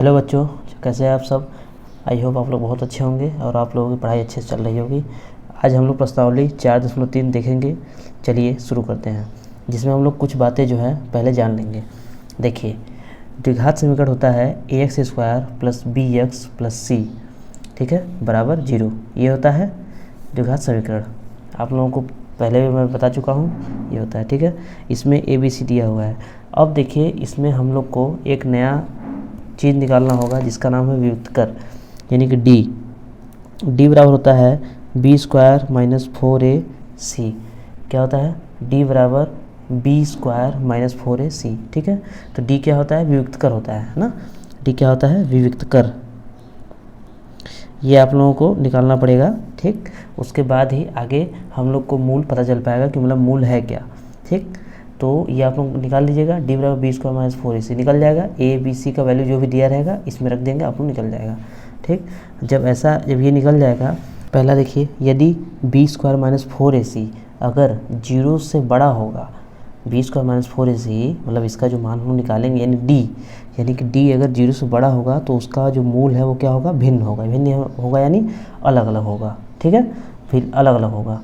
Hello बच्चों, कैसे हैं आप सब। आई होप आप लोग बहुत अच्छे होंगे और आप लोगों की पढ़ाई अच्छे से चल रही होगी। आज हम लोग प्रश्नावली 4.3 देखेंगे। चलिए शुरू करते हैं, जिसमें हम लोग कुछ बातें जो है पहले जान लेंगे। देखिए, द्विघात समीकरण होता है ax square plus b x plus c, ठीक है, बराबर 0। ये होता है द्विघात समीकरण। आप लोगों को पहले भी मैं बता चुका हूँ, ये होता है, ठीक है। इसमें ए बी सी दिया हुआ है। अब देखिए, इसमें हम लोग को एक नया चीज़ निकालना होगा जिसका नाम है व्युत्कर, यानी कि डी बराबर होता है बी स्क्वायर माइनस 4ac। क्या होता है? डी बराबर बी स्क्वायर माइनस 4ac, ठीक है। तो डी क्या होता है? व्युत्कर होता है ना। डी क्या होता है? व्युत्कर। ये आप लोगों को निकालना पड़ेगा, ठीक। उसके बाद ही आगे हम लोग को मूल पता चल पाएगा कि मतलब मूल है क्या, ठीक। तो ये आप लोग निकाल लीजिएगा, डी बराबर बी स्क्वायर माइनस 4ac निकल जाएगा। ए बी सी का वैल्यू जो भी दिया रहेगा इसमें रख देंगे, आप लोग निकल जाएगा, ठीक। जब ये निकल जाएगा, पहला देखिए, यदि बी स्क्वायर माइनस 4ac अगर 0 से बड़ा होगा, बी स्क्वायर माइनस 4ac मतलब इसका जो मान हम निकालेंगे यानी कि डी अगर 0 से बड़ा होगा तो उसका जो मूल है वो क्या होगा? भिन्न होगा यानी अलग अलग होगा, ठीक है। फिर अलग अलग होगा।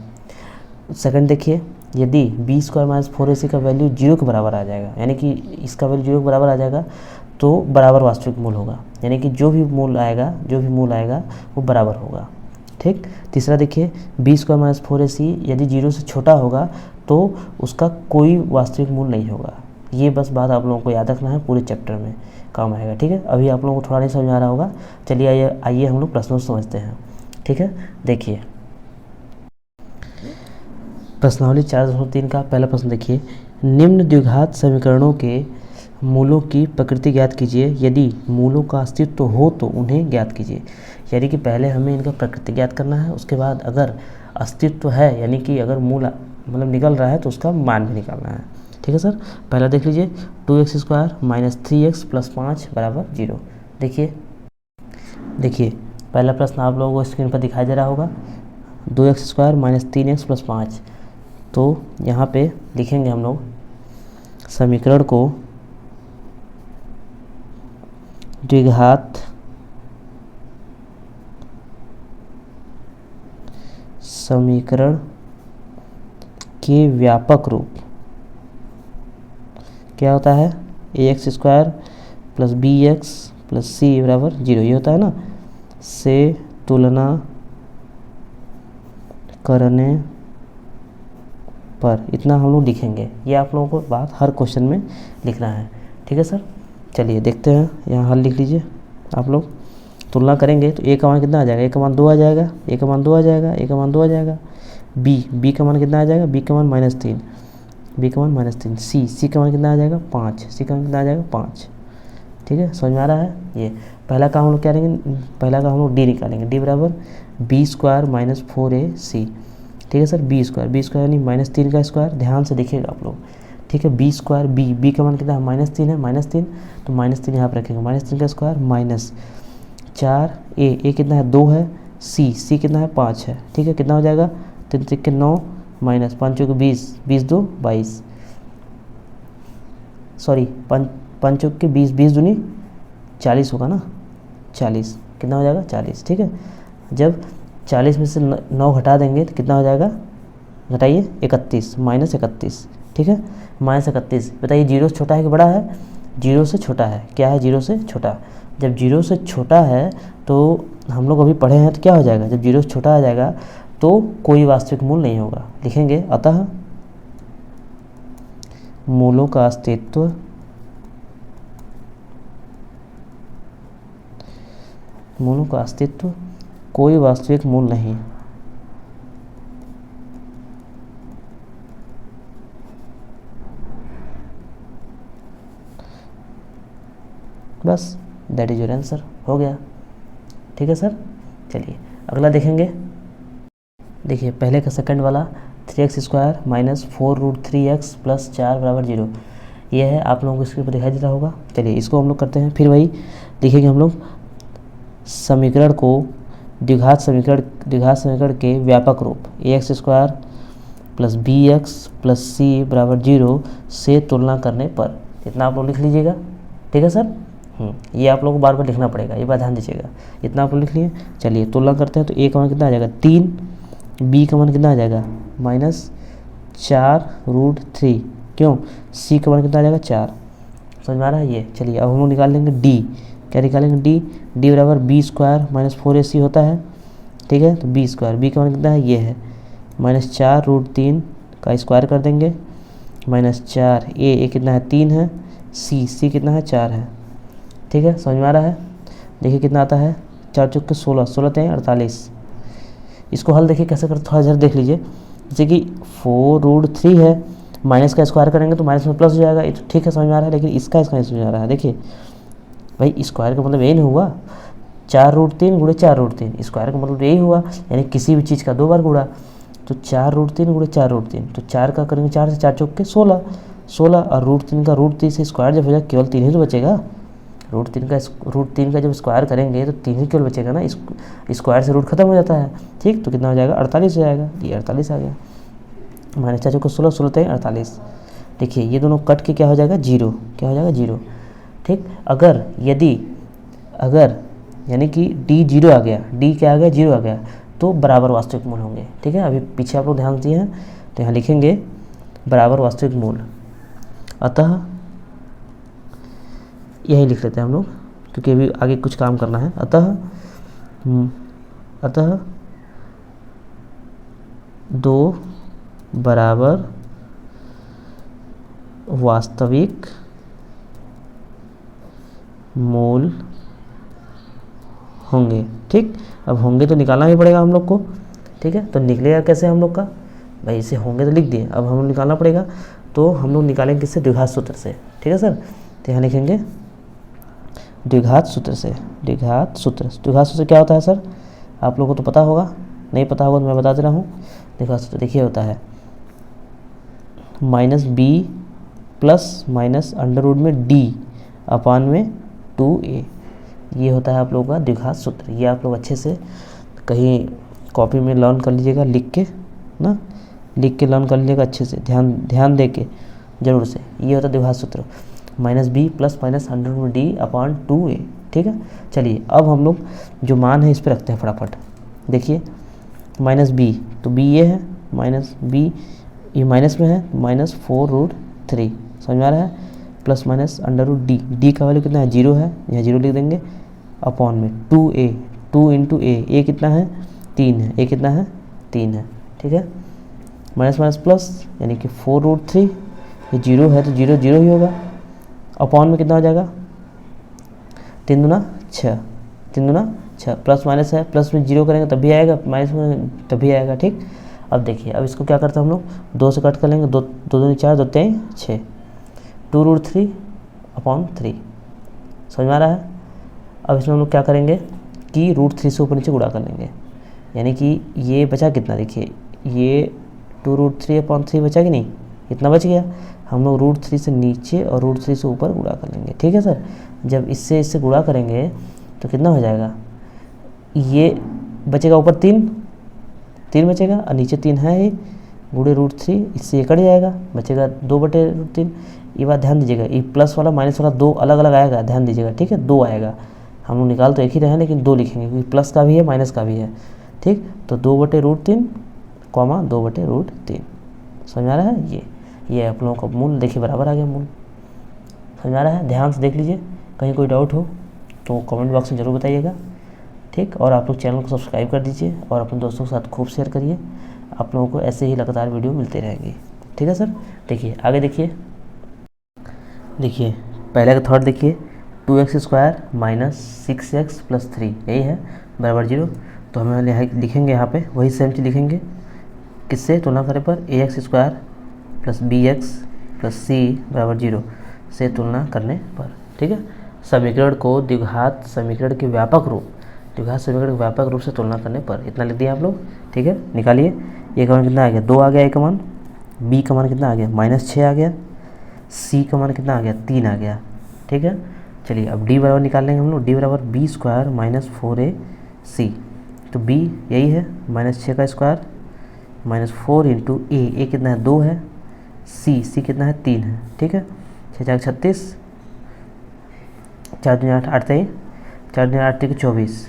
सेकंड देखिए, यदि बी स्क्वायर माइनस 4ac का वैल्यू 0 के बराबर आ जाएगा, यानी कि इसका वैल्यू 0 के बराबर आ जाएगा, तो बराबर वास्तविक मूल होगा, यानी कि जो भी मूल आएगा वो बराबर होगा, ठीक। तीसरा देखिए, बी स्क्वायर माइनस 4ac यदि 0 से छोटा होगा तो उसका कोई वास्तविक मूल नहीं होगा। ये बस बात आप लोगों को याद रखना है, पूरे चैप्टर में काम आएगा, ठीक है। अभी आप लोगों को थोड़ा नहीं समझ आ रहा होगा। चलिए आइए हम लोग प्रश्नों से समझते हैं, ठीक है। देखिए, प्रश्नावली 4.3 का पहला प्रश्न देखिए, निम्न द्विघात समीकरणों के मूलों की प्रकृति ज्ञात कीजिए, यदि मूलों का अस्तित्व हो तो उन्हें ज्ञात कीजिए। यानी कि पहले हमें इनका प्रकृति ज्ञात करना है, उसके बाद अगर अस्तित्व है यानी कि अगर मूल मतलब निकल रहा है तो उसका मान भी निकालना है, ठीक है सर। पहला देख लीजिए, 2x square minus 3x plus 5 बराबर 0। देखिए पहला प्रश्न आप लोगों को स्क्रीन पर दिखाई दे रहा होगा, 2x square minus 3x plus 5। तो यहाँ पे लिखेंगे हम लोग समीकरण को द्विघात समीकरण के व्यापक रूप क्या होता है? ax square plus b x plus c बराबर 0, ये होता है ना, से तुलना करने पर। इतना हम लोग लिखेंगे, ये आप लोगों को बात हर क्वेश्चन में लिखना है, ठीक है सर। चलिए देखते हैं, यहाँ हल लिख लीजिए आप लोग। तुलना करेंगे तो ए का मान कितना आ जाएगा? ए का मान 2 आ जाएगा, ए का मान 2 आ जाएगा, ए का मान 2 आ जाएगा। बी का मान कितना आ जाएगा? बी का मान -3, बी का मान -3। सी का मान कितना आ जाएगा? 5, सी का मान कितना आ जाएगा? 5, ठीक है। समझ में आ रहा है? ये पहला काम हम लोग क्या करेंगे? पहला काम हम लोग डी निकालेंगे, डी बराबर बी स्क्वायर माइनस 4ac, ठीक है सर। बी स्क्वायर यानी -3 का स्क्वायर, ध्यान से देखिएगा आप लोग, ठीक है। बी स्क्वायर बी का मान कितना है? -3 है, -3 तो -3 यहाँ पर रखेंगे, -3 का स्क्वायर माइनस 4, ए कितना है? 2 है, सी कितना है? 5 है, ठीक है। कितना हो जाएगा? 3 के 9 माइनस 5 के 20, 20 2 22, सॉरी 5 के 20, 20 दूनी 40 होगा ना, 40 कितना हो जाएगा? 40, ठीक है। जब 40 में से 9 घटा देंगे तो कितना हो जाएगा? घटाइए, 31, -31, ठीक है, -31। बताइए 0 से छोटा है कि बड़ा है? 0 से छोटा है। क्या है? 0 से छोटा। जब 0 से छोटा है तो हम लोग अभी पढ़े हैं तो क्या हो जाएगा? जब 0 से छोटा आ जाएगा तो कोई वास्तविक मूल नहीं होगा। लिखेंगे, अतः मूलों का अस्तित्व कोई वास्तविक मूल नहीं। बस दैट इज योर आंसर, हो गया, ठीक है सर। चलिए अगला देखेंगे। देखिए पहले का सेकंड वाला 3x square minus 4√3x plus 4 बराबर 0, ये है, आप लोगों को स्क्रीन पर दिखाई दे रहा होगा। चलिए इसको हम लोग करते हैं, फिर वही लिखेंगे हम लोग समीकरण को द्विघात समीकरण के व्यापक रूप ax square plus b x plus c बराबर 0 से तुलना करने पर। इतना आप लोग लिख लीजिएगा, ठीक है सर। ये आप लोगों को बार बार लिखना पड़ेगा, ये बात ध्यान दीजिएगा। इतना आप लोग लिख लिए। चलिए तुलना करते हैं, तो ए का मान कितना आ जाएगा 3, बी का मान कितना आ जाएगा -4√3, क्यों, सी का मान कितना आ जाएगा 4। समझ में आ रहा है ये। चलिए अब हम लोग निकाल लेंगे डी। क्या निकालेंगे डी बराबर b² - 4ac होता है, ठीक है। तो b², बी का मान कितना है, ये है -4√3 का स्क्वायर कर देंगे, -4, ए कितना है 3 है, सी कितना है 4 है, ठीक है। समझ में आ रहा है। देखिए कितना आता है, 4 चौके 16, 16 3 48। इसको हल देखिए कैसे करते, थोड़ा जरा देख लीजिए। जैसे कि 4√3 है, माइनस का स्क्वायर करेंगे तो माइनस में प्लस हो जाएगा, ये तो ठीक है, समझ में आ रहा है। लेकिन इसका नहीं समझ में आ रहा है। देखिए भाई, स्क्वायर का मतलब यही नहीं हुआ 4√3 × 4√3, स्क्वायर का मतलब यही हुआ, यानी किसी भी चीज़ का 2 बार गुणा। तो 4√3 × 4√3, तो 4 का करेंगे 4 से 4 चौके 16, 16 और √3 का √3 से स्क्वायर जब हो जाए केवल 3 ही तो बचेगा। √3 का जब स्क्वायर करेंगे तो 3 ही केवल बचेगा ना, स्क्वायर से रूट खत्म हो जाता है, ठीक। तो कितना हो जाएगा 48 हो जाएगा, ये 48 आ गया। -4 चौके 16, 16 3 48। देखिए ये दोनों कट के क्या हो जाएगा 0, क्या हो जाएगा 0, ठीक। अगर यानी कि डी 0 आ गया, डी क्या आ गया 0 आ गया, तो बराबर वास्तविक मूल होंगे, ठीक है। अभी पीछे आप लोग ध्यान दिए हैं, तो यहाँ लिखेंगे बराबर वास्तविक मूल। अतः यही लिख लेते हैं हम लोग, क्योंकि अभी आगे कुछ काम करना है। अतः 2 बराबर वास्तविक मूल होंगे, ठीक। अब होंगे तो निकालना भी पड़ेगा हम लोग को, ठीक है। तो निकलेगा कैसे हम लोग का, भाई इसे होंगे तो लिख दिए, अब हम लोग निकालना पड़ेगा। तो हम लोग निकालेंगे किससे, द्विघात सूत्र से, ठीक है सर। तो यहाँ लिखेंगे द्विघात सूत्र से। द्विघात सूत्र क्या होता है सर, आप लोगों को तो पता होगा, नहीं पता होगा तो मैं बता दे रहा हूँ। द्विघात सूत्र देखिए होता है -b प्लस माइनस √d/2a, ये होता है आप लोगों का द्विघात सूत्र। ये आप लोग अच्छे से कहीं कॉपी में लर्न कर लीजिएगा, लिख के लर्न कर लीजिएगा अच्छे से, ध्यान दे के जरूर से। ये होता है द्विघात सूत्र, -b प्लस माइनस √d/2a, ठीक है। चलिए अब हम लोग जो मान है इस पर रखते हैं फटाफट। देखिए -b, तो b ये है, -b ये माइनस में है, -4√3, समझ में आ रहा है, प्लस माइनस √d, d का वैल्यू कितना है 0 है, यहाँ 0 लिख देंगे, अपॉन में 2a, 2 × a कितना है 3 है, a कितना है 3 है, ठीक है। माइनस माइनस प्लस, यानी कि 4√3, ये 0 है तो 0 0 ही होगा, अपॉन में कितना हो जाएगा 3 दूना 6, 3 दूना 6, प्लस माइनस है, प्लस में 0 करेंगे तब भी आएगा, माइनस में तब भी आएगा, ठीक। अब देखिए, अब इसको क्या करते हैं हम लोग, 2 से कट कर लेंगे, 2 दूनी 4, 2 3 6, 2√3/3, समझ में आ रहा है। अब इसमें हम लोग क्या करेंगे कि √3 से ऊपर नीचे गुणा कर लेंगे, यानी कि ये बचा कितना, देखिए ये 2√3/3 बचा कि नहीं, इतना बच गया। हम लोग √3 से नीचे और √3 से ऊपर गुणा कर लेंगे, ठीक है सर। जब इससे गुणा करेंगे तो कितना हो जाएगा, ये बचेगा ऊपर 3 बचेगा और नीचे 3 है ही, गुणे √3, इससे ये कट जाएगा, बचेगा 2/√3। ये बात ध्यान दीजिएगा, ये प्लस वाला माइनस वाला 2 अलग अलग आएगा, ध्यान दीजिएगा, ठीक है। 2 आएगा, हम लोग निकाल तो एक ही रहे हैं लेकिन 2 लिखेंगे, क्योंकि प्लस का भी है माइनस का भी है, ठीक। तो 2/√3, 2/√3, समझ में आ रहा है। ये आप लोगों का मूल देखिए बराबर आ गया मूल, समझ में आ रहा है। ध्यान से देख लीजिए, कहीं कोई डाउट हो तो कमेंट बॉक्स में ज़रूर बताइएगा, ठीक। और आप लोग चैनल को सब्सक्राइब कर दीजिए और अपने दोस्तों के साथ खूब शेयर करिए, आप लोगों को ऐसे ही लगातार वीडियो मिलते रहेंगे, ठीक है सर। देखिए आगे देखिए पहले का थर्ड देखिए, 2x² - 6x + 3 यही है बराबर 0। तो हमें यहाँ लिखेंगे, यहाँ पे वही सेम चीज़ लिखेंगे, किससे तुलना करें पर ax² + bx + c बराबर 0 से तुलना करने पर, ठीक है। समीकरण को द्विघात समीकरण के व्यापक रूप से तुलना करने पर, इतना लिख दिया आप लोग, ठीक है। निकालिए, ए का मान कितना आ गया 2 आ गया, ए का मान, बी का मान कितना आ गया -6 आ गया, सी का मान कितना आ गया 3 आ गया, ठीक है। चलिए अब डी बराबर निकाल लेंगे हम लोग, डी बराबर b² - 4ac, तो b यही है -6 का स्क्वायर -4 × a कितना है 2 है, c कितना है 3 है, ठीक है। 6 × 36 4 दूनी 8, 8 3, 4 दूनी 8 3 24,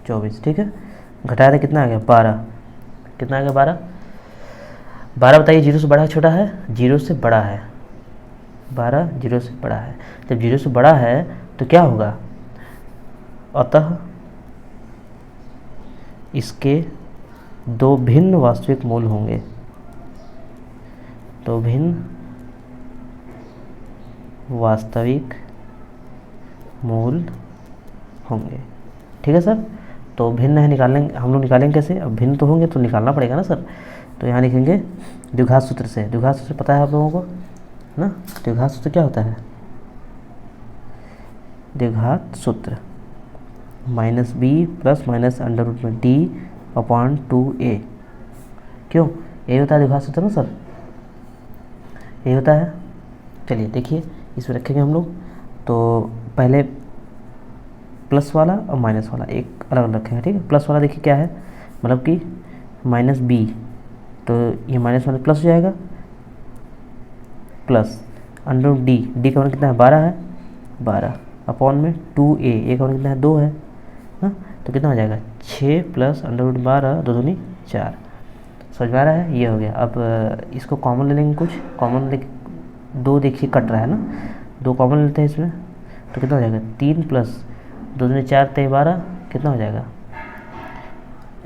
24, ठीक है। घटा रहे कितना आ गया 12, कितना आ गया 12, 12 बताइए जीरो से बड़ा है छोटा है, जीरो से बड़ा है, 12 जीरो से बड़ा है। जब जीरो से बड़ा है तो क्या होगा, अतः इसके दो भिन्न वास्तविक मूल होंगे, दो भिन्न वास्तविक मूल होंगे, ठीक है सर। तो भिन्न है, निकालेंगे हम लोग, निकालेंगे कैसे, अब भिन्न तो होंगे तो निकालना पड़ेगा ना सर। तो यहाँ लिखेंगे द्विघात सूत्र से, द्विघात सूत्र पता है आप लोगों को ना, द्विघात सूत्र क्या होता है, द्विघात सूत्र minus B plus minus under root में डी अपॉन 2a, क्यों, यही होता है द्विघात सूत्र ना सर, यही होता है। चलिए देखिए इसमें रखेंगे हम लोग, तो पहले प्लस वाला और माइनस वाला एक अलग अलग रखेंगे, ठीक है। प्लस वाला देखिए क्या है, मतलब कि माइनस बी, तो ये माइनस वाला प्लस हो जाएगा, plus under root D, D का मान कितना है 12 है, 12 अपॉन में 2a, ए का मान कितना है 2 है ना, तो कितना हो जाएगा 6 प्लस अंडर रूट 12, 2 दूनी 4, समझ में आ रहा है, ये हो गया। अब इसको कॉमन ले लेंगे, कुछ कॉमन ले, 2 देखिए कट रहा है ना, 2 कॉमन लेते हैं इसमें, तो कितना हो जाएगा 3 प्लस 2 दूनी 4 3 12, कितना हो जाएगा,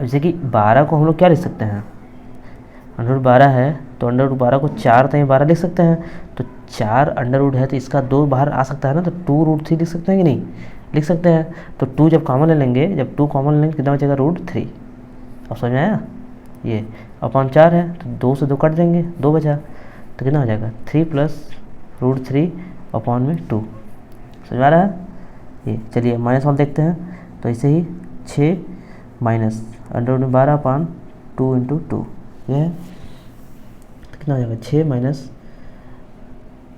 जैसे कि 12 को हम लोग क्या लिख सकते हैं, अंडर रूट 12 है तो अंडर रूट 12 को 4 3 12 लिख सकते हैं, तो 4 अंडर रूट है तो इसका 2 बाहर आ सकता है ना, तो 2 रूट 3 लिख सकते हैं कि नहीं, लिख सकते हैं। तो 2 जब कॉमन ले लेंगे, जब 2 कॉमन ले लेंगे कितना बचेगा रूट 3, अब समझ में आया, ये अपॉन 4 है तो 2 से 2 कट देंगे, 2 बचा, तो कितना हो जाएगा 3 प्लस रूट 3 अपॉन में 2, समझ में आ रहा है ये। चलिए माइनस वाला देखते हैं, तो ऐसे ही 6 minus under root 12 upon 2 into 2, ये है, तो कितना हो जाएगा 6 माइनस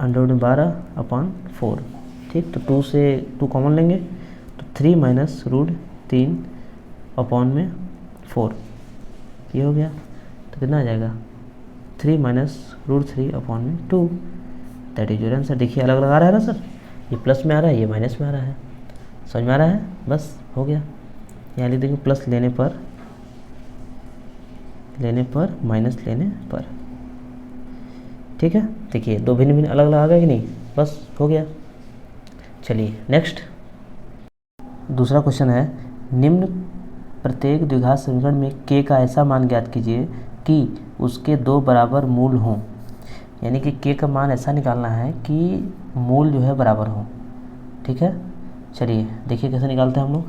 अंडर रूट 12 अपॉन 4, ठीक। तो 2 से 2 कॉमन लेंगे, तो 3 माइनस रूट 3 अपॉन में 4, ये हो गया, तो कितना आ जाएगा 3 माइनस रूट 3 अपॉन में 2, दैट इज योर आंसर। देखिए अलग अलग आ रहा है ना सर, ये प्लस में आ रहा है, ये माइनस में आ रहा है, समझ में आ रहा है, बस हो गया। यहाँ लिख देंगे प्लस लेने पर माइनस लेने पर, ठीक है। देखिए दो भिन्न भिन्न अलग अलग आ गए कि नहीं, बस हो गया। चलिए नेक्स्ट दूसरा क्वेश्चन है, निम्न प्रत्येक द्विघात समीकरण में k का ऐसा मान ज्ञात कीजिए कि उसके 2 बराबर मूल हों, यानी कि k का मान ऐसा निकालना है कि मूल जो है बराबर हो, ठीक है। चलिए देखिए कैसे निकालते हैं हम लोग।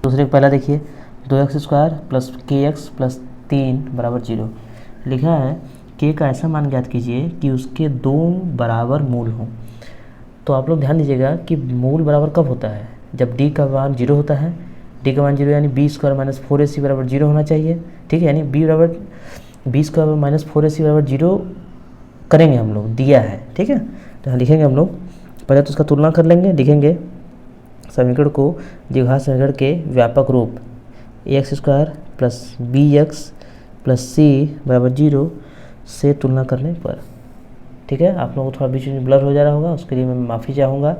दूसरे पहला देखिए 2x² प्लस kx प्लस 3 बराबर 0 लिखा है, k का ऐसा मान ज्ञात कीजिए कि उसके 2 बराबर मूल हों। तो आप लोग ध्यान दीजिएगा कि मूल बराबर कब होता है, जब d का मान 0 होता है, d का मान 0 यानी b² माइनस 4ac बराबर 0 होना चाहिए, ठीक है। यानी b² माइनस 4ac बराबर 0 करेंगे हम लोग, दिया है, ठीक है। तो यहाँ लिखेंगे हम लोग, पहले तो उसका तुलना कर लेंगे, लिखेंगे समीकरण को द्विघात समीकरण के व्यापक रूप ax² plus bx plus c बराबर 0 से तुलना करने पर, ठीक है। आप लोगों को थोड़ा बीच में ब्लर हो जा रहा होगा, उसके लिए मैं माफ़ी चाहूँगा,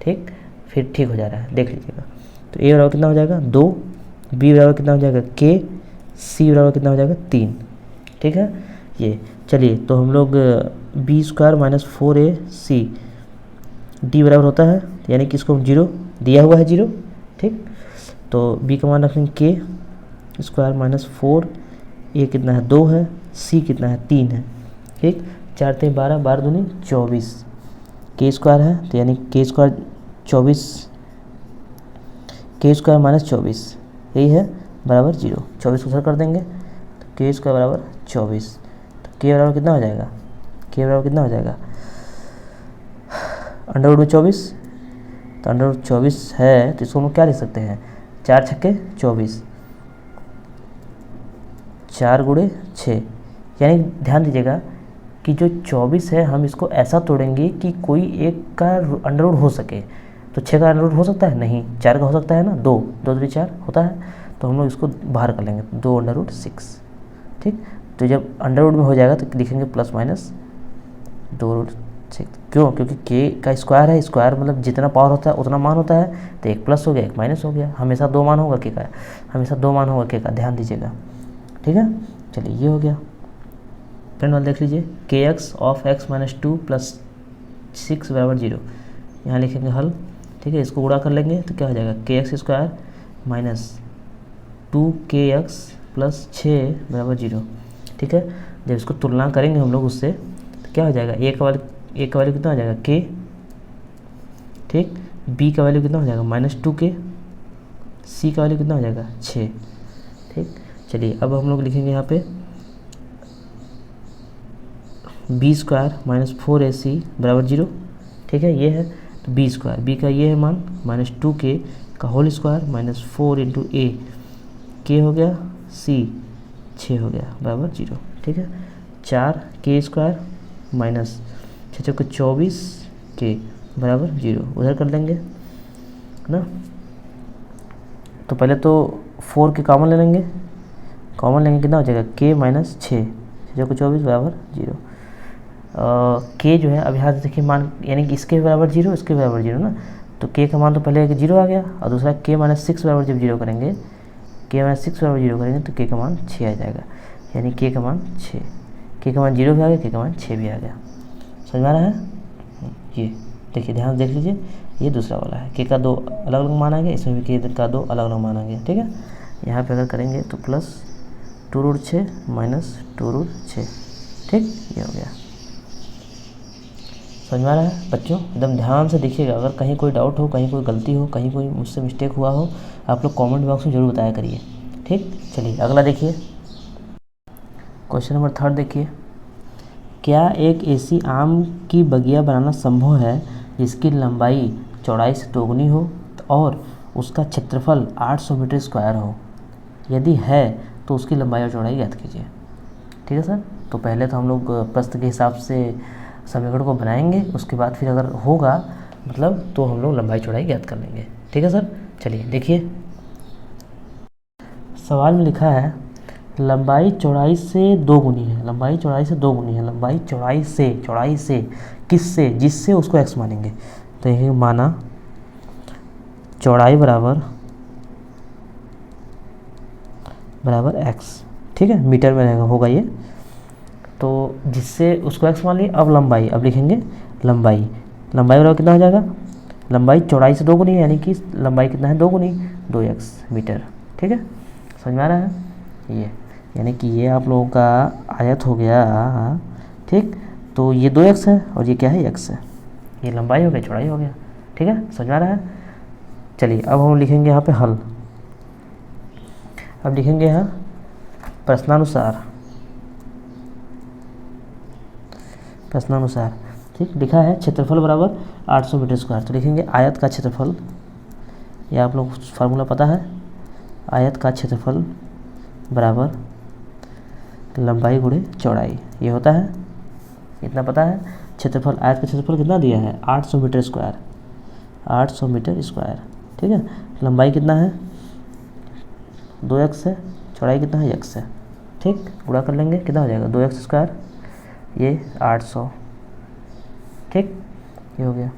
ठीक। फिर ठीक हो जा रहा है, देख लीजिएगा। तो a बराबर कितना हो जाएगा 2, b बराबर कितना हो जाएगा k, c बराबर कितना हो जाएगा 3, ठीक है। ये चलिए तो हम लोग b² माइनस 4ac d बराबर होता है, यानी कि इसको 0 दिया हुआ है 0, ठीक। तो b का मान रखेंगे k² माइनस 4, a कितना है 2 है, c कितना है 3 है, ठीक। 4 3 12, 12 दूनी 24, k² है तो यानी k² 24, k² माइनस 24 यही है बराबर 0, 24 को सर कर देंगे तो k² बराबर 24, तो k बराबर कितना हो जाएगा, k बराबर कितना हो जाएगा अंडर रूट 24, तो अंडर रूट 24 है तो इसको हम क्या लिख सकते हैं, 4 छक्के 24, 4 गुणे 6, यानी ध्यान दीजिएगा कि जो 24 है हम इसको ऐसा तोड़ेंगे कि कोई एक का अंडर रूट हो सके। तो 6 का अंडर रूट हो सकता है नहीं, 4 का हो सकता है ना, 2 2 4 होता है, तो हम लोग इसको बाहर कर लेंगे 2 अंडर रूट 6, ठीक। तो जब अंडर रूट में हो जाएगा तो लिखेंगे प्लस माइनस 2 रूट क्यों? क्योंकि के का स्क्वायर है, स्क्वायर मतलब जितना पावर होता है उतना मान होता है, तो एक प्लस हो गया एक माइनस हो गया, हमेशा दो मान होगा के का, हमेशा दो मान होगा के का, ध्यान दीजिएगा। ठीक है, चलिए ये हो गया। फ्रेंड वाला देख लीजिए, के x of x minus 2 plus 6 बराबर 0, यहाँ लिखेंगे हल। ठीक है, इसको गुणा कर लेंगे तो क्या हो जाएगा, के x square minus 2kx plus 6 बराबर 0। ठीक है, जब इसको तुलना करेंगे हम लोग उससे तो क्या हो जाएगा, ए का वैल्यू कितना हो जाएगा के, ठीक, बी का वैल्यू कितना हो जाएगा -2k, सी का वैल्यू कितना हो जाएगा 6। ठीक, चलिए अब हम लोग लिखेंगे यहाँ पे बी स्क्वायर माइनस 4ac बराबर 0। ठीक है, ये है तो बी स्क्वायर, बी का ये है मान -2k का होल स्क्वायर माइनस 4 इंटू ए, के हो गया, सी 6 हो गया बराबर 0। ठीक है, 4k स्क्वायर माइनस 6 को 24 के बराबर 0, उधर कर लेंगे ना। तो पहले तो 4 के कॉमन ले लेंगे, कॉमन लेंगे कितना हो जाएगा k माइनस 6 6 को 24 बराबर 0। के जो है अब यहाँ से देखिए मान, यानी कि इसके बराबर 0 इसके बराबर 0 ना, तो के का मान तो पहले 0 आ गया, और दूसरा k माइनस 6 बराबर जब 0 करेंगे, के माइनस 6 बराबर 0 करेंगे तो के का मान 6 आ जाएगा, यानी के का मान 6, के का मान 0 भी आ गया, के का मान 6 भी आ गया। समझ में आ रहा है? ये देखिए, ध्यान देख लीजिए, ये दूसरा वाला है, के का दो अलग अलग मान आ गया, इसमें भी के का दो अलग अलग मान आ गया। ठीक है, यहाँ पे अगर करेंगे तो प्लस 2√6 माइनस 2√6। ठीक, ये हो गया। समझ में आ रहा है बच्चों? एकदम ध्यान से देखिएगा, अगर कहीं कोई डाउट हो, कहीं कोई गलती हो, कहीं कोई मुझसे मिस्टेक हुआ हो, आप लोग कमेंट बॉक्स में ज़रूर बताया करिए। ठीक, चलिए अगला देखिए, क्वेश्चन नंबर 3 देखिए, क्या एक ऐसी आम की बगिया बनाना संभव है जिसकी लंबाई चौड़ाई से दोगुनी हो और उसका क्षेत्रफल 800 मीटर स्क्वायर हो? यदि है तो उसकी लंबाई और चौड़ाई ज्ञात कीजिए। ठीक है सर, तो पहले तो हम लोग प्रश्न के हिसाब से समीकरण को बनाएंगे, उसके बाद फिर अगर होगा मतलब तो हम लोग लंबाई चौड़ाई ज्ञात कर लेंगे। ठीक है सर, चलिए देखिए, सवाल में लिखा है लंबाई चौड़ाई से दोगुनी है, लंबाई चौड़ाई से दोगुनी है, लंबाई चौड़ाई से किससे, जिससे उसको x मानेंगे। तो ये माना चौड़ाई बराबर x। ठीक है, मीटर में रहेगा होगा ये, तो जिससे उसको x मान लिए। अब लंबाई, अब लिखेंगे लंबाई बराबर कितना हो जाएगा, लंबाई चौड़ाई से दोगुनी है, यानी कि लंबाई कितना है दोगुनी, 2x मीटर। ठीक है, समझ में आ रहा है ये, यानी कि ये आप लोगों का आयत हो गया। ठीक, तो ये 2x है और ये क्या है x है, ये लंबाई हो गई चौड़ाई हो गया। ठीक है, समझ में आ रहा है। चलिए अब हम लिखेंगे यहाँ पे हल। अब लिखेंगे यहाँ प्रश्नानुसार, ठीक, लिखा है क्षेत्रफल बराबर 800 मीटर स्क्वायर, तो लिखेंगे आयत का क्षेत्रफल, ये आप लोग फार्मूला पता है, आयत का क्षेत्रफल बराबर लंबाई गुणे चौड़ाई, ये होता है, इतना पता है। क्षेत्रफल, आयत का क्षेत्रफल कितना दिया है 800 मीटर स्क्वायर, 800 मीटर स्क्वायर। ठीक है, लंबाई कितना है 2x है, चौड़ाई कितना है x है। ठीक, गुणा कर लेंगे कितना हो जाएगा 2x स्क्वायर, ये 800। ठीक, ये हो गया,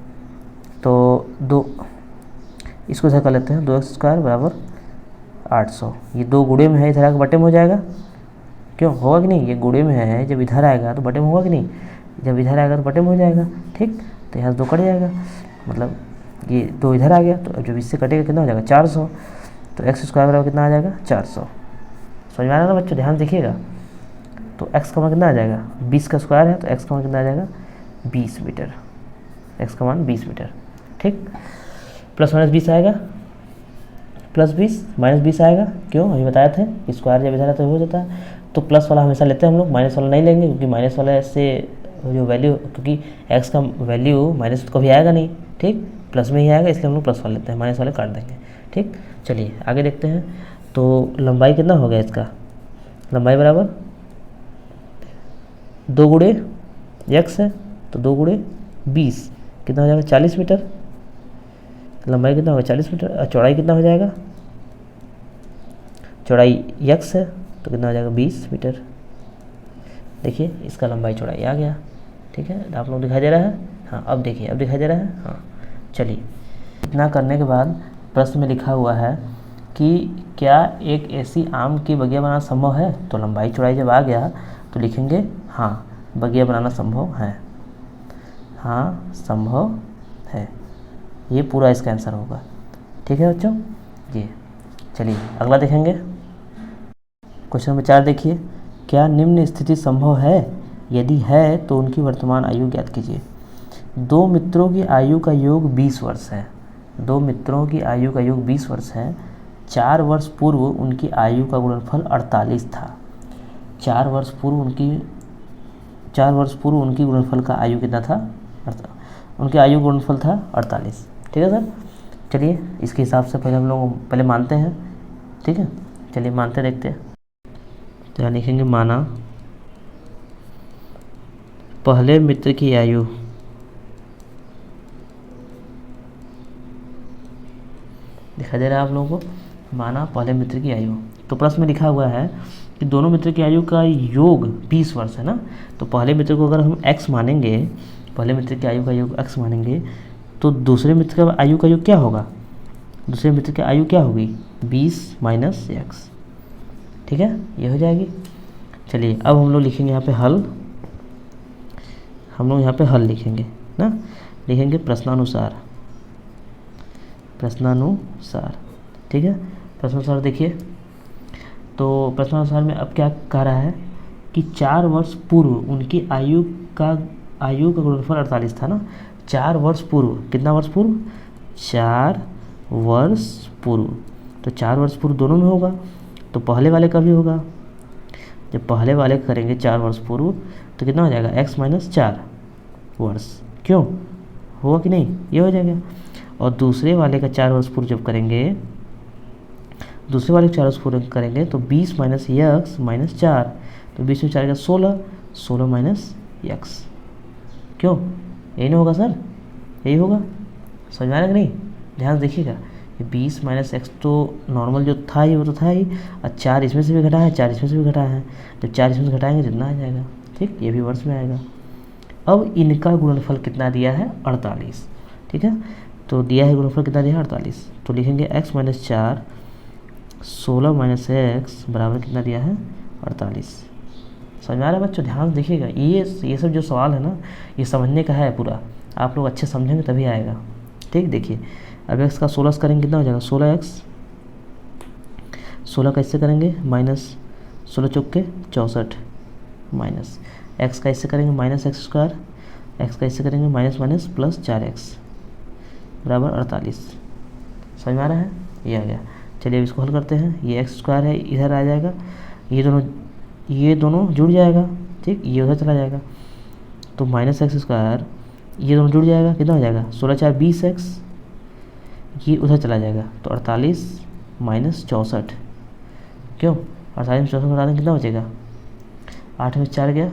तो दो इसको इधर कर लेते हैं, 2x स्क्वायर बराबर 800, ये दो गुणे में है, इधर आकर बटे में हो जाएगा, क्यों होगा कि नहीं, ये गुणे में है, जब इधर आएगा तो बटे में होगा कि नहीं, जब इधर आएगा तो बटे में हो जाएगा। ठीक, तो यहाँ से 2 कट जाएगा, मतलब ये 2 इधर आ गया, तो जब इससे कटेगा कितना हो जाएगा 400, तो x स्क्वायर बराबर कितना आ जाएगा 400। समझ में आ रहा है ना बच्चों, ध्यान देखिएगा, तो x का मान कितना आ जाएगा 20 का स्क्वायर है, तो x का मान कितना आ जाएगा 20 मीटर, x का मान 20 मीटर। ठीक, प्लस माइनस 20 आएगा, प्लस 20 माइनस 20 आएगा, क्यों अभी बताए थे स्क्वायर जब इधर आता है हो जाता है, तो प्लस वाला हमेशा लेते हैं हम लोग, माइनस वाला नहीं लेंगे, क्योंकि माइनस वाला से जो वैल्यू, क्योंकि x का वैल्यू माइनस तो कभी आएगा नहीं, ठीक, प्लस में ही आएगा, इसलिए हम लोग प्लस वाला लेते हैं, माइनस वाले काट देंगे। ठीक, चलिए आगे देखते हैं, तो लंबाई कितना हो गया इसका, लंबाई बराबर 2 गुणे x है, तो 2 गुणे 20 कितना हो जाएगा 40 मीटर, लंबाई कितना होगा 40 मीटर, और चौड़ाई कितना हो जाएगा, चौड़ाई x है तो कितना हो जाएगा 20 मीटर। देखिए इसका लंबाई चौड़ाई आ गया। ठीक है, आप लोग दिखाई दे रहा है? हाँ, अब देखिए, अब दिखाई दे रहा है? हाँ, चलिए। इतना करने के बाद प्रश्न में लिखा हुआ है कि क्या एक ऐसी आम की बगिया बनाना संभव है? तो लंबाई चौड़ाई जब आ गया तो लिखेंगे हाँ, बगिया बनाना संभव है, हाँ संभव है। ये पूरा इसका आंसर होगा। ठीक है बच्चों, ये चलिए अगला देखेंगे। क्वेश्चन नंबर 4 देखिए, क्या निम्न स्थिति संभव है? यदि है तो उनकी वर्तमान आयु ज्ञात कीजिए। दो मित्रों की आयु का योग 20 वर्ष है। दो मित्रों की आयु का योग 20 वर्ष है। 4 वर्ष पूर्व उनकी आयु का गुणनफल 48 था। 4 वर्ष पूर्व उनकी गुणनफल का आयु कितना था? उनकी आयु गुणनफल था 48। ठीक है सर, चलिए इसके हिसाब से पहले हम लोग पहले मानते हैं। ठीक है, चलिए मानते देखते हैं। तो यहाँ लिखेंगे माना पहले मित्र की आयु दिखाई दे रहा है आप लोगों को? माना पहले मित्र की आयु, तो प्रश्न में लिखा हुआ है कि दोनों मित्र की आयु का योग 20 वर्ष है ना। तो पहले मित्र को अगर हम x मानेंगे, पहले मित्र की आयु का योग x मानेंगे, तो दूसरे मित्र का आयु का योग क्या होगा? दूसरे मित्र की आयु क्या होगी? 20 माइनस x। ठीक है, ये हो जाएगी। चलिए अब हम लोग लिखेंगे यहाँ पे हल। हम लोग यहाँ पे हल लिखेंगे ना, लिखेंगे प्रश्नानुसार। प्रश्नानुसार, ठीक है। प्रश्नानुसार देखिए, तो प्रश्नानुसार में अब क्या कह रहा है कि 4 वर्ष पूर्व उनकी आयु का गुणनफल 48 था ना। 4 वर्ष पूर्व, कितना वर्ष पूर्व? 4 वर्ष पूर्व। तो 4 वर्ष पूर्व दोनों में होगा, तो पहले वाले का भी होगा। जब पहले वाले करेंगे 4 वर्ष पूर्व तो कितना हो जाएगा? x माइनस 4 वर्ष। क्यों होगा कि नहीं? ये हो जाएगा। और दूसरे वाले का 4 वर्ष पूर्व जब करेंगे, दूसरे वाले 4 वर्ष पूर्व करेंगे तो 20 माइनस x माइनस 4, तो 20 में 4 का 16, 16 माइनस x। क्यों? यही ना होगा सर? यही होगा, समझ में आ रहा है कि नहीं? ध्यान से देखिएगा, ये 20 माइनस एक्स तो नॉर्मल जो था ही वो तो था ही, और 4 इसमें से भी घटा है, 4 इसमें से भी घटा है। जब 4 इसमें से घटाएंगे जितना आ जाएगा। ठीक, ये भी वर्ष में आएगा। अब इनका गुणनफल कितना दिया है? 48। ठीक है, तो दिया है गुणनफल कितना दिया है? 48। तो लिखेंगे x माइनस 4, 16 माइनस एक्स बराबर कितना दिया है? 48। समझ में आ रहा है बच्चों? ध्यान से देखिएगा, ये सब जो सवाल है ना, ये समझने का है पूरा। आप लोग अच्छे समझेंगे तभी आएगा। ठीक, देखिए अब x का 16 करेंगे कितना हो जाएगा? 16x। 16 कैसे करेंगे? माइनस 16 चौक के 64 माइनस x का इससे करेंगे माइनस एक्स स्क्वायर, एक्स का इससे करेंगे माइनस माइनस प्लस 4x बराबर 48। समझ में आ रहा है? ये आ गया। चलिए अब इसको हल करते हैं। ये एक्स स्क्वायर है, इधर आ जाएगा, ये दोनों जुड़ जाएगा। ठीक, ये उधर चला जाएगा, तो माइनस एक्स स्क्वायर, ये दोनों जुड़ जाएगा, कितना हो जाएगा? 16 4 20x, ये उधर चला जाएगा, तो 48 माइनस 64। क्यों? 48 में 64 घटा दें कितना बचेगा? 8 में 4 गया।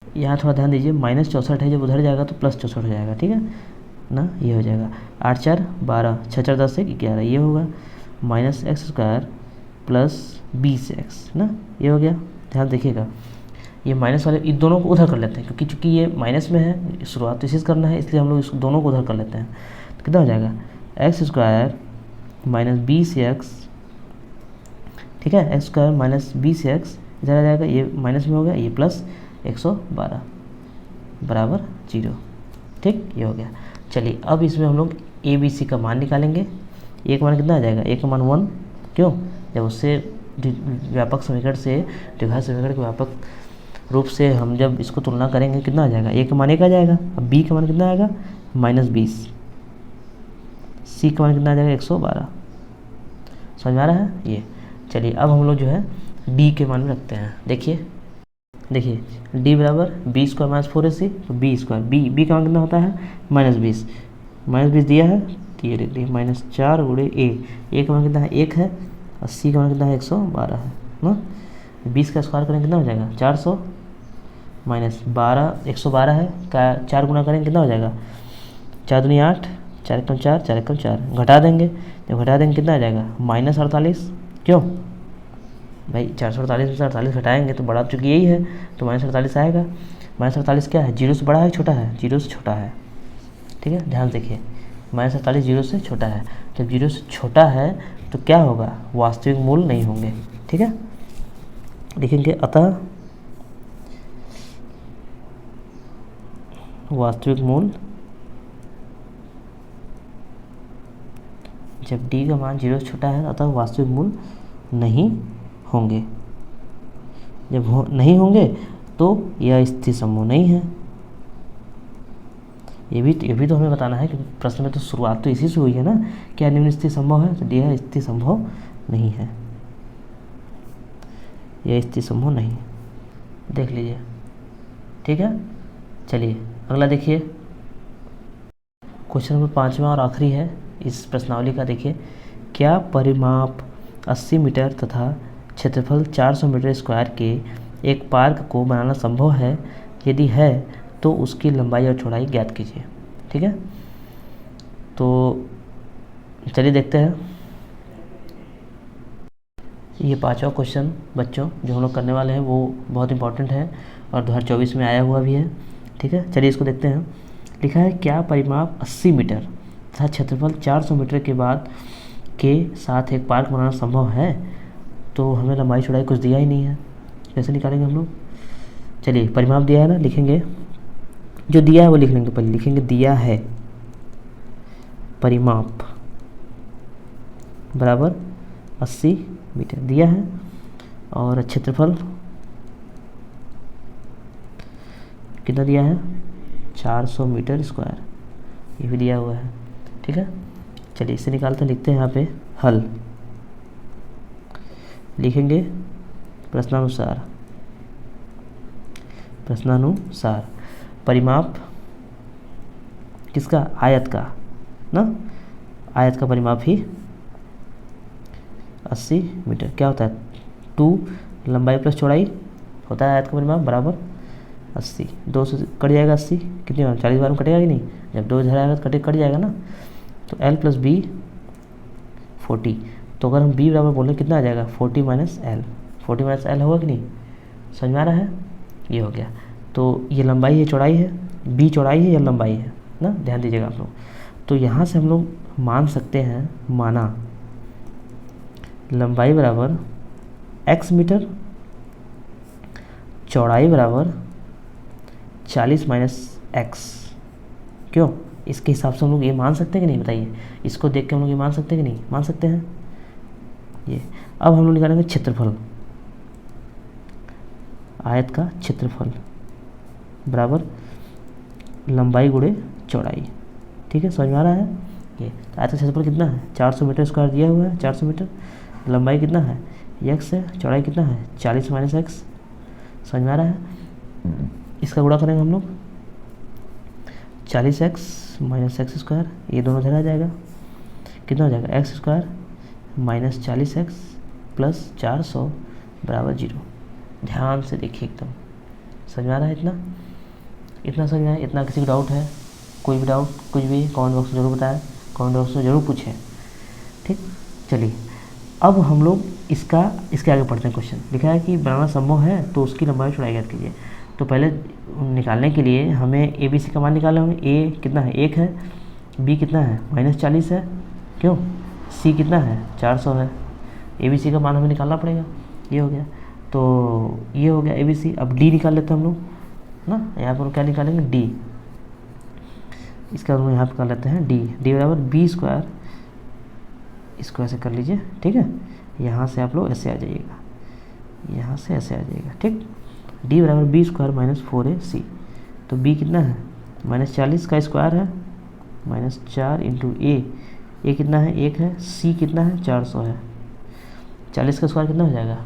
यहाँ थोड़ा ध्यान दीजिए, माइनस 64 है, जब उधर जाएगा तो प्लस 64 हो जाएगा। ठीक है ना, ये हो जाएगा 8 4 12, 6 4 10 1 11, ये होगा minus x square plus 20x ना, ये हो गया। ध्यान देखिएगा, ये माइनस वाले इन दोनों को उधर कर लेते हैं, क्योंकि चूँकि ये माइनस में है, शुरुआत तो इसी से करना है, इसलिए हम लोग इस दोनों को उधर कर लेते हैं। तो कितना हो जाएगा? एक्स स्क्वायर माइनस 20x, ठीक है, एक्स स्क्वायर माइनस 20x इधर आ जाएगा, ये माइनस में हो गया, ये प्लस 112 बराबर 0। ठीक, ये हो गया। चलिए अब इसमें हम लोग ए बी सी का मान निकालेंगे। ए का मान कितना आ जाएगा? ए का मान 1। क्यों? जब उससे व्यापक समीकरण से द्विघात समीकरण के व्यापक रूप से हम जब इसको तुलना करेंगे कितना आ जाएगा? ए का मान 1 आ जाएगा। अब बी का मान कितना आएगा? माइनस 20। सी का मान कितना आ जाएगा? 112। समझ में आ रहा है ये? चलिए अब हम लोग जो है डी के मान में रखते हैं। देखिए डी बराबर बी स्क्वायर माइनस 4ac, तो बी स्क्वायर, बी का मान कितना होता है? माइनस 20। माइनस 20 दिया है तो ये लिख दी माइनस 4 गुणे ए का मान कितना है? 1 है, और सी का मान कितना है? 112 है ना। 20 का स्क्वायर करेंगे कितना हो जाएगा? 400 माइनस 12, 112 है का 4 गुना करेंगे कितना हो जाएगा? 4 दूनी 8, 4 एकम 4, 4 एकम 4, घटा देंगे, जब घटा देंगे कितना आ जाएगा? माइनस 48। क्यों? भाई 448 में से 48 घटाएंगे तो बड़ा चूँकि यही है, तो -48 आएगा। -48 क्या है, जीरो से बड़ा है छोटा है, जीरो से छोटा है। ठीक है, ध्यान से देखिए, -48 जीरो से छोटा है। जब जीरो से छोटा है तो क्या होगा, वास्तविक मूल नहीं होंगे। ठीक है, लिखेंगे अतः वास्तविक मूल जब d का मान जीरो से छोटा है अतः वास्तविक मूल नहीं होंगे। जब नहीं होंगे तो यह स्थिर समूह नहीं है। ये भी तो हमें बताना है कि प्रश्न में तो शुरुआत तो इसी से हुई है ना, क्या निम्न स्थिर संभव है, तो यह स्थिर संभव नहीं है, यह स्थिर संभव नहीं, देख लीजिए। ठीक है, चलिए अगला देखिए, क्वेश्चन नंबर 5वां और आखिरी है इस प्रश्नावली का। देखिए, क्या परिमाप 80 मीटर तथा क्षेत्रफल 400 मीटर स्क्वायर के एक पार्क को बनाना संभव है, यदि है तो उसकी लंबाई और चौड़ाई ज्ञात कीजिए। ठीक है, तो चलिए देखते हैं। ये 5वां क्वेश्चन बच्चों जो हम लोग करने वाले हैं वो बहुत इंपॉर्टेंट है और 2024 में आया हुआ भी है। ठीक है, चलिए इसको देखते हैं। लिखा है, क्या परिमाप 80 मीटर तथा क्षेत्रफल 400 मीटर के बाद के साथ एक पार्क बनाना संभव है। तो हमें लंबाई चौड़ाई कुछ दिया ही नहीं है, कैसे निकालेंगे हम लोग। चलिए, परिमाप दिया है ना, लिखेंगे जो दिया है वो लिख लेंगे। पहले लिखेंगे दिया है परिमाप बराबर 80 मीटर दिया है, और क्षेत्रफल कितना दिया है, 400 मीटर स्क्वायर, ये भी दिया हुआ है। ठीक है, चलिए इसे निकालते लिखते हैं यहाँ पे हल। लिखेंगे प्रश्नानुसार परिमाप किसका, आयत का ना, आयत का परिमाप ही 80 मीटर क्या होता है, 2 लंबाई प्लस चौड़ाई होता है आयत का परिमाप बराबर 80। 2 से कट जाएगा 80, कितनी बार 40 बार में कटेगा कि नहीं, जब 2 इधर आएगा तो कट जाएगा ना। तो l + b 40, तो अगर हम b बराबर बोलें कितना आ जाएगा, 40 - l, 40 - l होगा कि नहीं, समझ में आ रहा है। ये हो गया, तो ये लंबाई है चौड़ाई है, b चौड़ाई है या लंबाई है ना, ध्यान दीजिएगा आप लोग। तो यहाँ से हम लोग मान सकते हैं, माना लंबाई बराबर x मीटर, चौड़ाई बराबर 40 - x। क्यों, इसके हिसाब से हम लोग ये मान सकते हैं कि नहीं, बताइए। इसको देख के हम लोग ये मान सकते हैं कि नहीं, मान सकते हैं ये। अब हम लोग निकालेंगे क्षेत्रफल, आयत का क्षेत्रफल बराबर लंबाई गुणे चौड़ाई। ठीक है, समझ में आ रहा है। ये तो आयत का क्षेत्रफल कितना है, 400 मीटर स्क्वायर दिया हुआ है, 400 मीटर, लंबाई कितना है x है, चौड़ाई कितना है 40 - x, समझ में आ रहा है। इसका गुणा करेंगे हम लोग, 40x - x स्क्वायर, ये दोनों इधर आ जाएगा, कितना हो जाएगा x स्क्वायर - 40x + 400 बराबर 0। ध्यान से देखिए, एकदम समझ में आ रहा है। इतना समझ में आया, इतना किसी को डाउट है, कोई भी डाउट कुछ भी कमेंट बॉक्स में जरूर बताएं, कमेंट बॉक्स में जरूर पूछें। ठीक, चलिए अब हम लोग इसके आगे पढ़ते हैं। क्वेश्चन लिखा है कि बनाना संभव है तो उसकी लंबाई चौड़ाई ज्ञात कीजिए। तो पहले निकालने के लिए हमें ए बी सी का मान निकालना होंगे। ए कितना है, 1 है, बी कितना है -40 है, क्यों, सी कितना है 400 है, ए बी सी का मान हमें निकालना पड़ेगा। ये हो गया, तो ये हो गया ए बी सी। अब डी निकाल लेते हैं हम लोग ना, यहाँ पर क्या निकालेंगे, डी, इसका हम यहाँ पर कर लेते हैं डी बराबर b स्क्वायर, इसको ऐसे कर लीजिए। ठीक है, यहाँ से आप लोग ऐसे आ जाइएगा, यहाँ से ऐसे आ जाइएगा। ठीक, d बराबर b स्क्वायर - 4ac, तो b कितना है -40 का स्क्वायर है, -4 × a कितना है 1 है, c कितना है 400 है, 40 का स्क्वायर कितना हो जाएगा,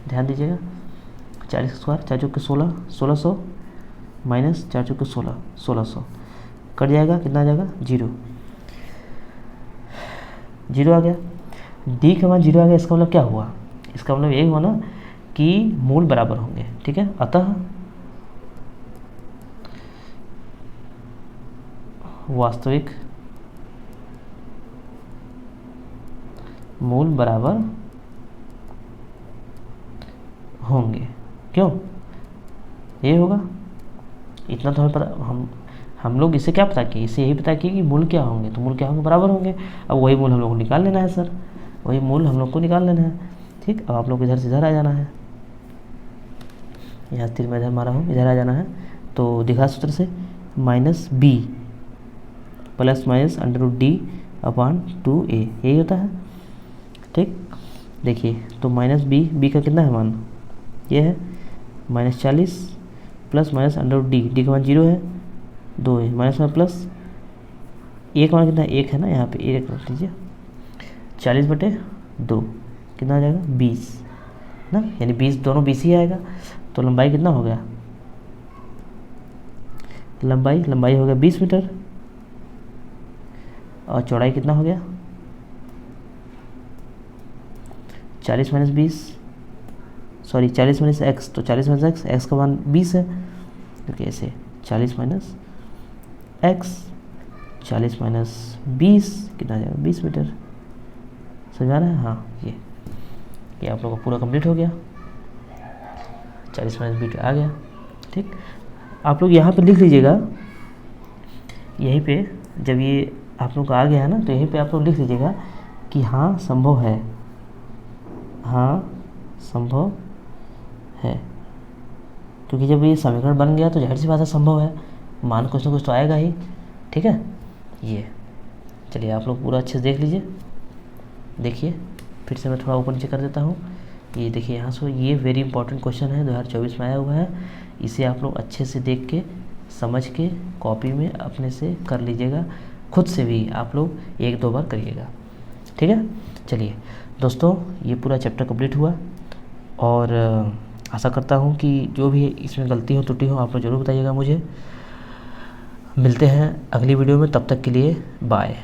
ध्यान दीजिएगा, 40 का स्क्वायर 4 चौके 16, 1600 - 4 चौके 16, 1600 कट जाएगा, कितना आ जाएगा 0 आ गया। डी का मान 0 आ गया, इसका मतलब क्या हुआ, इसका मतलब यही हुआ ना कि मूल बराबर होंगे। ठीक है, अतः वास्तविक मूल बराबर होंगे। क्यों ये होगा, इतना तो हमें पता, हम लोग इसे क्या पता किए, इसे यही पता किए कि मूल क्या होंगे, तो मूल क्या होंगे, बराबर होंगे। अब वही मूल हम लोग को निकाल लेना है सर, वही मूल हम लोग को निकाल लेना है। ठीक, अब आप लोग इधर से इधर आ जाना है, यहाँ तीर में इधर मारा हूँ, इधर आ जाना है। तो दिखा सूत्र से -b प्लस माइनस √d/2a यही होता है। ठीक, देखिए तो -b का कितना है मान, ये है -40 प्लस माइनस √d का मान 0 है, 2 है, माइनस में प्लस a का मान कितना है, 1 है ना, यहाँ पे 1 रख लीजिए, 40/2 कितना आ जाएगा 20 ना, यानी 20 दोनों 20 ही आएगा। तो लंबाई कितना हो गया, लंबाई हो गया 20 मीटर, और चौड़ाई कितना हो गया 40 - 20, सॉरी 40 - x, तो 40 - x, x का मान 20 है, तो कैसे 40 - x 40 - 20 कितना आ जाएगा 20 मीटर। समझ आ रहा है, हाँ ये आप लोगों का पूरा कंप्लीट हो गया, 40 - 20 आ गया। ठीक, आप लोग यहाँ पे लिख लीजिएगा, यहीं पे जब ये आप लोग का आ गया है ना, तो यहीं पे आप लोग लिख लीजिएगा कि हाँ संभव है, हाँ संभव है, क्योंकि जब ये समीकरण बन गया तो जाहिर सी बात है संभव है, मान कुछ ना कुछ तो आएगा ही। ठीक है, ये चलिए आप लोग पूरा अच्छे से देख लीजिए। देखिए फिर से मैं थोड़ा ऊपर नीचे कर देता हूँ, ये देखिए यहाँ से, ये वेरी इंपॉर्टेंट क्वेश्चन है 2024 में आया हुआ है, इसे आप लोग अच्छे से देख के समझ के कॉपी में अपने से कर लीजिएगा, खुद से भी आप लोग 1-2 बार करिएगा। ठीक है, चलिए दोस्तों ये पूरा चैप्टर कंप्लीट हुआ, और आशा करता हूँ कि जो भी इसमें गलती हो त्रुटि हो आप लोग ज़रूर बताइएगा मुझे। मिलते हैं अगली वीडियो में, तब तक के लिए बाय।